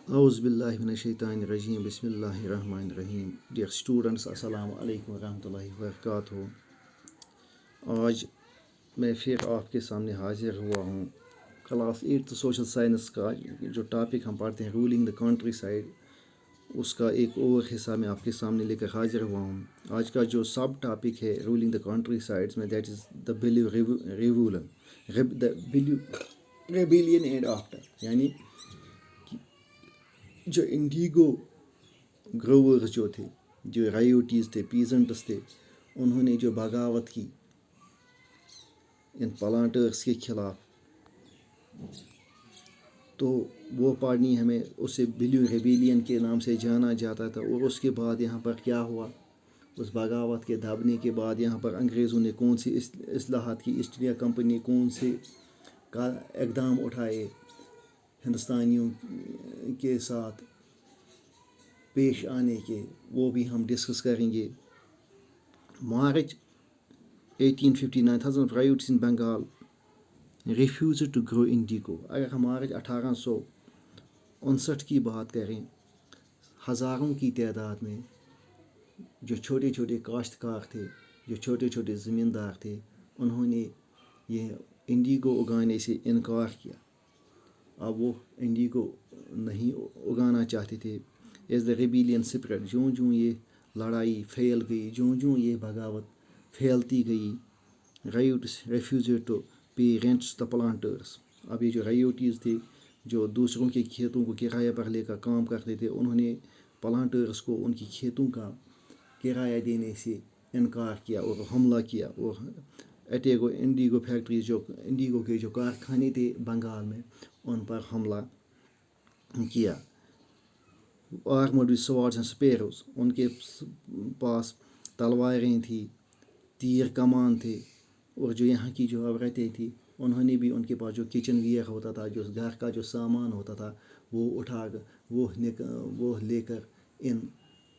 اعوذ باللہ من الشیطان الرجیم بسم اللہ الرحمن الرحیم. ڈیئر اسٹوڈنٹس، السلام علیکم ورحمۃ اللہ وبرکاتہ. آج میں پھر آپ کے سامنے حاضر ہوا ہوں. کلاس 8 سوشل سائنس کا جو ٹاپک ہم پڑھتے ہیں رولنگ دا کنٹری سائڈ، اس کا ایک اور حصہ میں آپ کے سامنے لے کر حاضر ہوا ہوں. آج کا جو سب ٹاپک ہے رولنگ دا کنٹری سائڈس میں، that is the rebellion and after, یعنی جو انڈیگو گروورز جو تھے، جو رائیوٹیز تھے، پیزنٹس تھے، انہوں نے جو بغاوت کی ان پلانٹرس کے خلاف، تو وہ پڑھنی ہمیں اسے بلیو ریبیلین کے نام سے جانا جاتا تھا. اور اس کے بعد یہاں پر کیا ہوا، اس بغاوت کے دبنے کے بعد یہاں پر انگریزوں نے کون سی اصلاحات کی، ایسٹ انڈیا کمپنی کون سے اقدام اٹھائے ہندوستانیوں کے ساتھ پیش آنے کے، وہ بھی ہم ڈسکس کریں گے. March 1859 thousand ryots in Bengal refused to grow indigo. اگر ہم مارچ 1859 کی بات کریں، ہزاروں کی تعداد میں جو چھوٹے چھوٹے کاشتکار تھے، جو چھوٹے چھوٹے زمیندار تھے، انہوں نے یہ انڈیگو اگانے سے انکار کیا. اب وہ انڈیگو نہیں اگانا چاہتے تھے. ایز دا ریبیلین اسپریڈ، جوں جوں یہ لڑائی پھیل گئی، جوں جوں یہ بغاوت پھیلتی گئی، رائیوٹس ریفیوزڈ ٹو پے رینٹس دا پلانٹرس. اب یہ جو رائیوٹیز تھے، جو دوسروں کے کھیتوں کو کرایہ پر لے کر کام کرتے تھے، انہوں نے پلانٹرس کو ان کی کھیتوں کا کرایہ دینے سے انکار کیا اور حملہ کیا. اور اٹیگو انڈیگو فیکٹریز، جو انڈیگو کے جو کارخانے تھے بنگال میں، ان پر حملہ کیا. آرمڈ ود سواڈز اینڈ سپیروز، ان کے پاس تلواریں تھیں، تیر کمان تھے. اور جو یہاں کی جو عورتیں تھیں، انہوں نے بھی ان کے پاس جو کچن ویئر ہوتا تھا، جو گھر کا جو سامان ہوتا تھا، وہ اٹھا کر وہ لے کر ان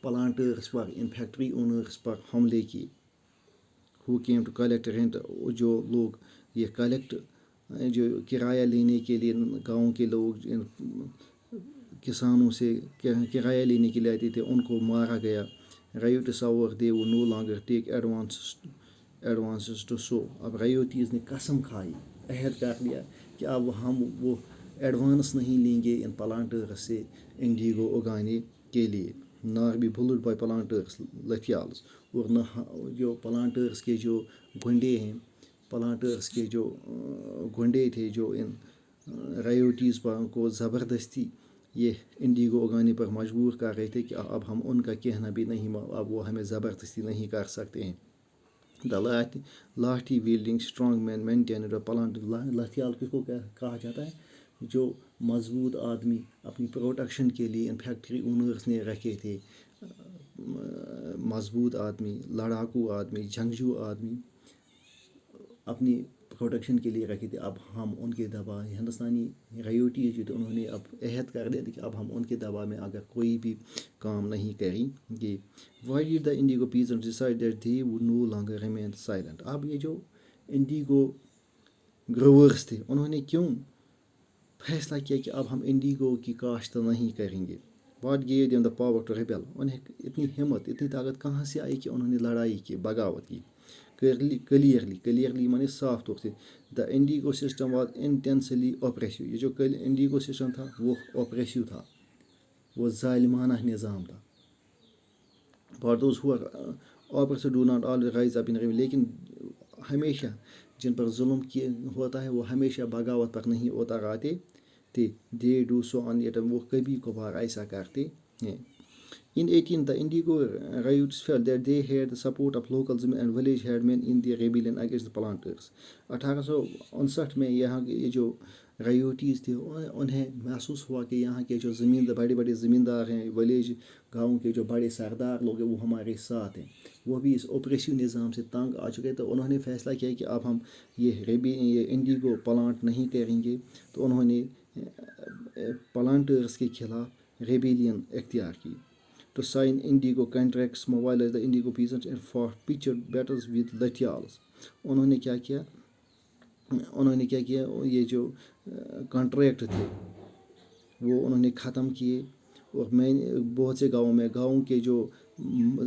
پلانٹرس پر، ان فیکٹری اونرس پر حملے کیے. Who came to collect rent, جو لوگ یہ کلیکٹ، جو کرایہ لینے کے لیے گاؤں کے لوگ ان کسانوں سے کرایہ لینے کے لیے آتے تھے، ان کو مارا گیا. رائیوٹس اور they would no longer take advances to sow. اب رائیوٹیز نے قسم کھائی، عہد کر لیا کہ اب ہم وہ ایڈوانس نہیں لیں گے ان پلانٹرس سے انڈیگو اگانے کے لیے. نار بی بلڈ بائی پلانٹرس لتھیالز. اور نہ جو پلانٹرس کے جو گنڈے ہیں، پلانٹرس کے جو گنڈے تھے، جو ان رائیوٹیز پر کو زبردستی یہ انڈیگو اگانے پر مجبور کر رہے تھے کہ اب ہم ان کا کہنا بھی نہیں، اب وہ ہمیں زبردستی نہیں کر سکتے ہیں. دا لاٹھی welding strong man maintained plant. لتھیال کس کو کہا جاتا ہے؟ جو مضبوط آدمی اپنی پروٹیکشن کے لیے ان فیکٹری اونرس نے رکھے تھے، مضبوط آدمی، لڑاکو آدمی، جنگجو آدمی اپنی پروٹیکشن کے لیے رکھے تھے. اب ہم ان کے دباؤ، ہندوستانی رائیوٹیز جو تھے، انہوں نے اب عہد کر دیا تھا کہ اب ہم ان کے دباؤ میں اگر کوئی بھی کام نہیں کریں گے. Why did the Indigo peasants decide that they would no longer remain silent. اب یہ جو انڈیگو گروورس تھے، انہوں نے کیوں فیصلہ کیا کہ اب ہم انڈیگو کی کاشت نہیں کریں گے؟ What gave them the power to rebel. انہیں اتنی ہمت، اتنی طاقت کہاں سے آئی کہ انہوں نے لڑائی کی، بغاوت کی؟ کلیئرلی مانے صاف طور سے. The indigo system was intensely oppressive. یہ جو انڈیگو سسٹم تھا وہ اوپریسو تھا، وہ ظالمانہ نظام تھا. For those who oppressive do not always rise up in rebel. لیکن ہمیشہ جن پر ظلم ہوتا ہے، وہ ہمیشہ بغاوت پر نہیں اتر آتے تھے. They do so on at, وہ کبھی کبھار ایسا کرتے ہیں. In 18, the Indigo riots felt that they had the support of locals and village headmen in their rebellion against the planters. 1859 میں یہاں کے یہ جو رائیوٹیز تھے، انہیں محسوس ہوا کہ یہاں کے جو بڑے بڑے زمیندار ہیں، ولیج گاؤں کے جو بڑے سردار لوگ ہیں، وہ ہمارے ساتھ ہیں. وہ بھی اس اوپریسو نظام سے تنگ آ چکے. تو انہوں نے فیصلہ کیا کہ اب ہم یہ انڈیگو پلانٹ نہیں کریں گے. تو انہوں نے پلانٹرس کے خلاف ریبیلین اختیار کی. To sign indigo contracts, mobilize the indigo peasants and fought pitched battles with Lathials. انہوں نے کیا کیا، یہ جو کانٹریکٹ تھے وہ انہوں نے ختم کیے. اور میں بہت سے گاؤں کے جو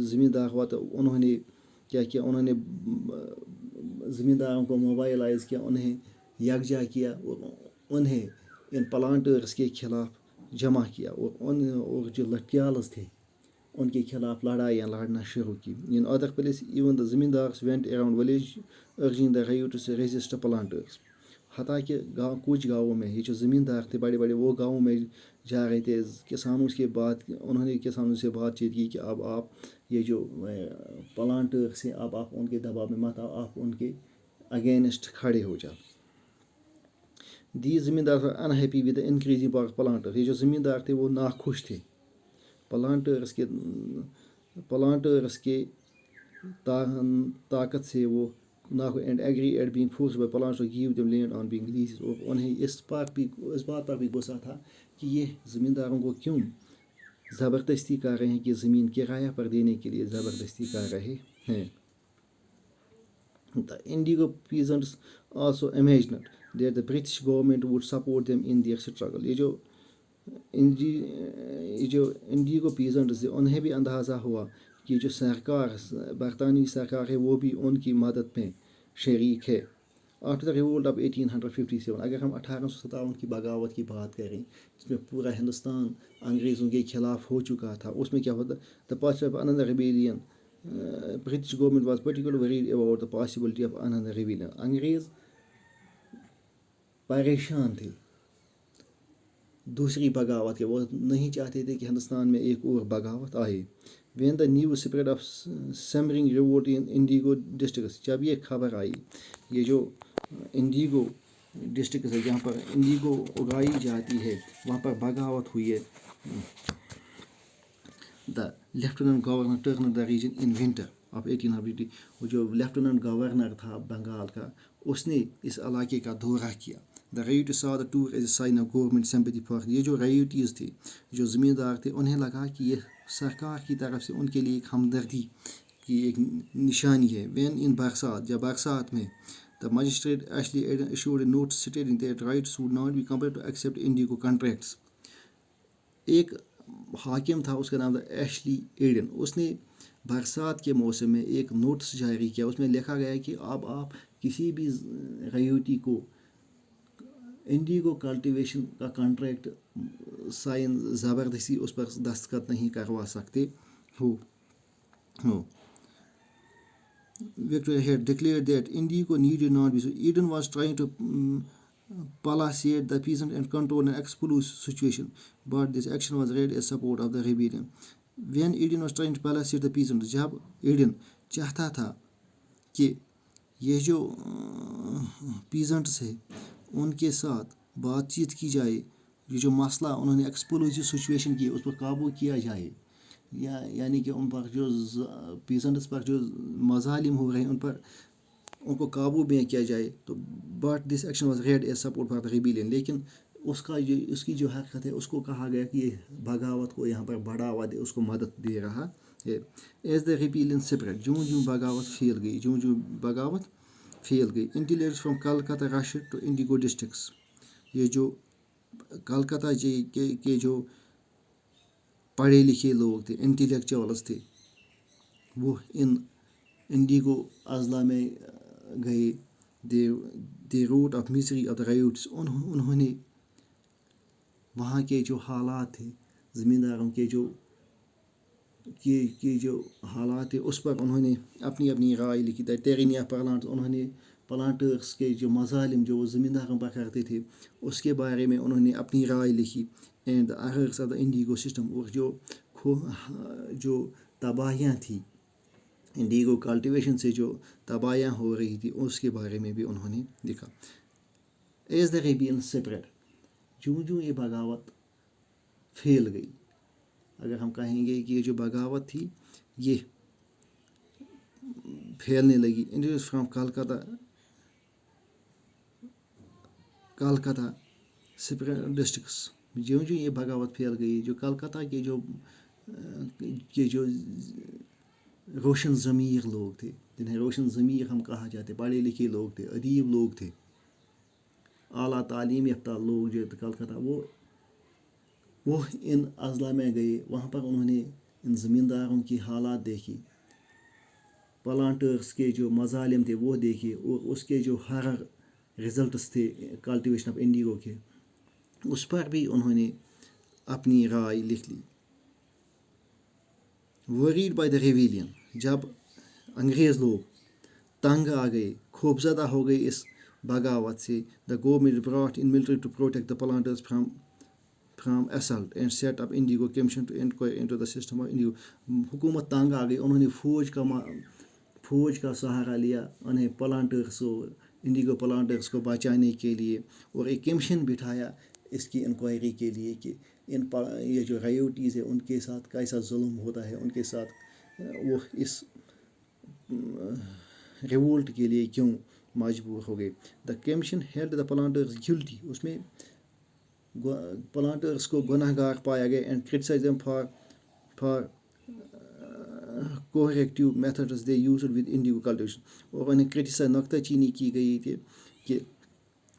زمیندار ہوا تو انہوں نے کیا کیا, انہوں نے زمینداروں کو موبائلائز کیا, انہیں یکجا کیا اور انہیں ان پلانٹرس کے خلاف جمع کیا, اور جو لٹیالز تھے ان کے خلاف لڑائیاں لڑنا شروع کی. In other places, even the zamindars went around village urging the rioters to resist planters. حتیٰ کہ کچھ گاؤں میں یہ جو زمیندار تھے بڑے بڑے, وہ گاؤں میں جا رہے تھے, کسانوں کے بات, انہوں نے کسانوں سے بات چیت کی کہ اب آپ یہ جو پلانٹرس ہیں اب آپ ان کے دباؤ میں مت آؤ, آپ ان کے اگینسٹ کھڑے ہو جاؤ. These زمیندار were unhappy with the increasing power of planters. یہ جو زمیندار تھے وہ ناخوش تھے پلانٹرس کے طاقت سے, وہ and agree at being force by planters to give them land on being lease. اور انہیں اس بات پر بھی غصہ تھا کہ یہ زمینداروں کو کیوں زبردستی کر رہے ہیں, کہ زمین کرایہ پر دینے کے لیے زبردستی کر رہے ہیں. The Indigo peasants also imagined that the British government would support them in their struggle. یہ جو انڈیگو پیزنٹس تھے انہیں بھی اندازہ ہوا کہ جو سرکار برطانوی سرکار ہے وہ بھی ان کی مدد میں شریک ہے. آفٹر دا ریولٹ آف 1857, اگر ہم 1857 کی بغاوت کی بات کریں جس میں پورا ہندوستان انگریزوں کے خلاف ہو چکا تھا, اس میں کیا ہوتا, the possibility of another rebellion, British government was particularly worried about the possibility of another rebellion. انگریز پریشان تھے دوسری بغاوت کے, وہ نہیں چاہتے تھے کہ ہندوستان میں ایک اور بغاوت آئے. When the news spread of simmering revolt in indigo districts, جب یہ خبر آئی یہ جو انڈیگو ڈسٹرکٹس ہے جہاں پر انڈیگو اگائی جاتی ہے وہاں پر بغاوت ہوئی ہے, the lieutenant governor toured the region in winter of 1850. وہ جو لیفٹیننٹ گورنر تھا بنگال کا, اس نے اس علاقے کا دورہ کیا. The rioters saw the tour as a sign of government sympathy for. یہ جو رائٹیز تھے, جو زمیندار تھے, انہیں لگا کہ یہ سرکار کی طرف سے ان کے لیے ایک ہمدردی کی ایک نشانی ہے. وین ان برسات, جب برسات میں, the magistrate actually issued a note stating that rioters would not be compelled to accept indigo contracts. ایک حاکم تھا, اس کا نام تھا ایشلی ایڈن, اس نے برسات کے موسم میں ایک نوٹس جاری کیا. اس میں لکھا گیا کہ اب آپ کسی بھی رائوٹی کو انڈیگو کلٹیویشن کا کانٹریکٹ سائن زبردستی اس پر دستخط نہیں کروا سکتے ہو. Victoria had declared that indigo needed not be so. Eden was trying to palliate the peasant and control an explosive situation, but this action was read as support of the rebellion. When Eden was trying to palliate the peasant, جب Eden چاہتا تھا کہ یہ جو peasants ہے ان کے ساتھ بات چیت کی جائے, یہ جو مسئلہ انہوں نے ایکسپلوزیو سچویشن کی اس پر قابو کیا جائے, یعنی کہ ان پر جو پیزنٹس پر جو مظالم ہو رہے ہیں ان کو قابو میں کیا جائے, تو but this action was read as support for the rebellion. لیکن اس کی جو حرکت ہے اس کو کہا گیا کہ یہ بغاوت کو یہاں پر بڑھاوا دے, اس کو مدد دے رہا ہے. ایز دا ریبیلین سپریڈ, جوں بغاوت پھیل گئی, intelligence from Calcutta rush to indigo districts. یہ جو کلکتہ کے جو پڑھے لکھے لوگ تھے, انٹلیکچوئلس تھے, وہ ان انڈیگو اضلاع میں گئے. The root of misery of the ryots, انہوں نے وہاں کے جو حالات تھے زمینداروں کے جو حالات تھے اس پر انہوں نے اپنی رائے لکھی. دا ٹیرینی آف پلانٹس, انہوں نے پلانٹرس کے جو مظالم جو وہ زمینداروں پر کرتے تھے اس کے بارے میں انہوں نے اپنی رائے لکھی. And the errors of the indigo system, اور جو تباہیاں تھیں انڈیگو کلٹیویشن سے, جو تباہیاں ہو رہی تھی اس کے بارے میں بھی انہوں نے لکھا. ایز دا ریبیلین سپریڈ, جوں یہ بغاوت پھیل گئی, اگر ہم کہیں گے کہ یہ جو بغاوت تھی یہ پھیلنے لگی. Individuals from Calcutta spread districts, جوں یہ بغاوت پھیل گئی, جو کلکتہ کے جو روشن ضمیر لوگ تھے, جنہیں روشن ضمیر ہم کہا جاتے, پڑھے لکھے لوگ تھے, ادیب لوگ تھے, اعلیٰ تعلیم یافتہ لوگ جو کلکتہ, وہ وہ ان اضلاع میں گئے. وہاں پر انہوں نے ان زمینداروں کی حالات دیکھی, پلانٹرس کے جو مظالم تھے وہ دیکھے, اور اس کے جو ہارر رزلٹس تھے کلٹیویشن آف انڈیگو کے, اس پر بھی انہوں نے اپنی رائے لکھ لی. ورریڈ بائی دا ریویلین, جب انگریز لوگ تنگ آ گئے, خوفزدہ ہو گئے اس بغاوت سے, the government brought in military to protect the planters from assault and set up Indigo Commission to inquire into the system of Indigo. حکومت تنگ آ گئی, انہوں نے فوج کا سہارا لیا, انہیں پلانٹرس انڈیگو پلانٹرس کو بچانے کے لیے, اور ایک کمیشن بٹھایا اس کی انکوائری کے لیے کہ یہ جو رائیوٹیز ہے ان کے ساتھ کیسا ظلم ہوتا ہے, ان کے ساتھ وہ اس ریوولٹ کے لیے کیوں مجبور ہو گئے. دا کمیشن ہیلڈ دا پلانٹرز گلٹی, اس میں پلانٹرس کو گناہ گار پایا گیا, and criticise them for coercive methods they used with indigo cultivation, اور انہیں کرٹیسائز نکتہ چینی کی گئی تھی کہ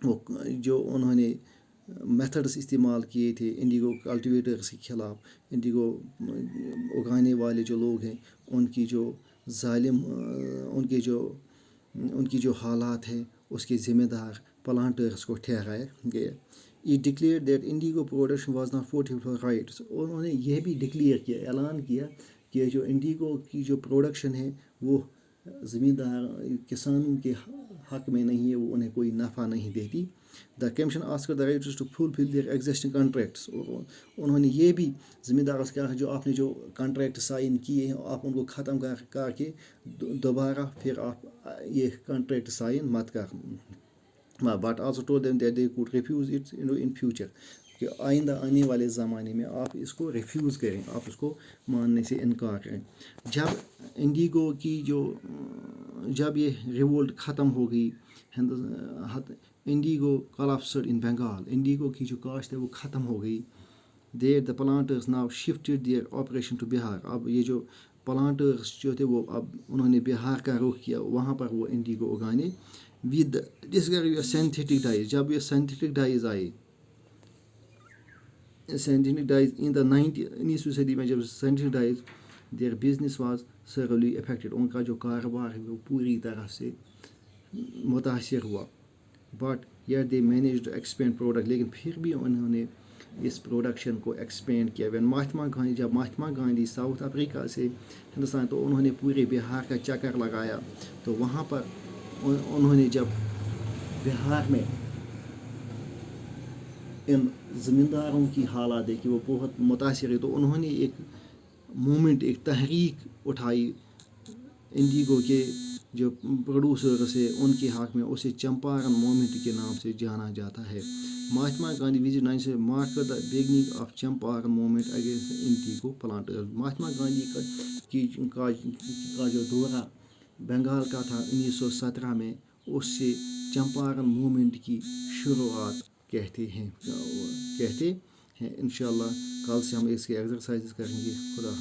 وہ جو انہوں نے میتھڈس استعمال کیے تھے انڈیگو کلٹیویٹرس کے خلاف, انڈیگو اگانے والے جو لوگ ہیں ان کی جو ظالم ان کی جو حالات ہیں اس کے ذمہ دار پلانٹرس کو ٹھہرایا گیا. یہ declare that indigo production was not profitable for ryots, اور انہوں نے یہ بھی ڈکلیئر کیا, اعلان کیا کہ جو انڈیگو کی جو پروڈکشن ہے وہ زمیندار کسانوں کے حق میں نہیں ہے, وہ انہیں کوئی نفع نہیں دیتی. The commission asked the ryots to fulfil their existing contracts, اور انہوں نے یہ بھی زمینداروں سے کہا جو آپ نے جو کانٹریکٹ سائن کیے ہیں آپ ان کو ختم کر کے دوبارہ پھر آپ یہ کانٹریکٹ سائن مت کرنا. But also told them that they could refuse it in future, کہ آئندہ آنے والے زمانے میں آپ اس کو ریفیوز کریں, آپ اس کو ماننے سے انکار کریں. جب انڈیگو کی جب یہ ریوولٹ ختم ہو گئی, indigo collapsed in Bengal, indigo کی جو کاشت ہے وہ ختم ہو گئی. There the planters now shifted their operation to Bihar, اب یہ جو پلانٹرز جو تھے وہ اب انہوں نے بہار کا رخ کیا, وہاں پر وہ انڈیگو اگانے. With Discovery of synthetic dies, جب یہ سینتھیٹک ڈائز آئے, سینتھیٹک ڈائز ان دا 19ویں صدی میں جب synthetic dyes, their business was severely affected, ان کا جو کاروبار ہے وہ پوری طرح سے متاثر ہوا. But yet they manage to expand product, لیکن پھر بھی انہوں نے اس پروڈکشن کو ایکسپینڈ کیا. جب مہاتما گاندھی ساؤتھ افریقہ سے ہندوستان, تو انہوں نے پورے بہار کا چکر لگایا, تو وہاں پر انہوں نے جب بہار میں ان زمینداروں کی حالات دیکھی وہ بہت متاثر ہے, تو انہوں نے ایک مومنٹ, ایک تحریک اٹھائی انڈیگو کے جو پروڈیوسرس ہے ان کے حق میں, اسے چمپارن مومنٹ کے نام سے جانا جاتا ہے. Mahatma Gandhi visit 19 mark the beginning of Champaran movement against indigo planters. Mahatma Gandhi کا جو دورہ بنگال کا تھا 1917 میں, اس سے چمپارن مومنٹ کی شروعات کہتے ہیں. انشاءاللہ کل سے ہم اس کے ایکسرسائز کریں گے. خدا حافظ.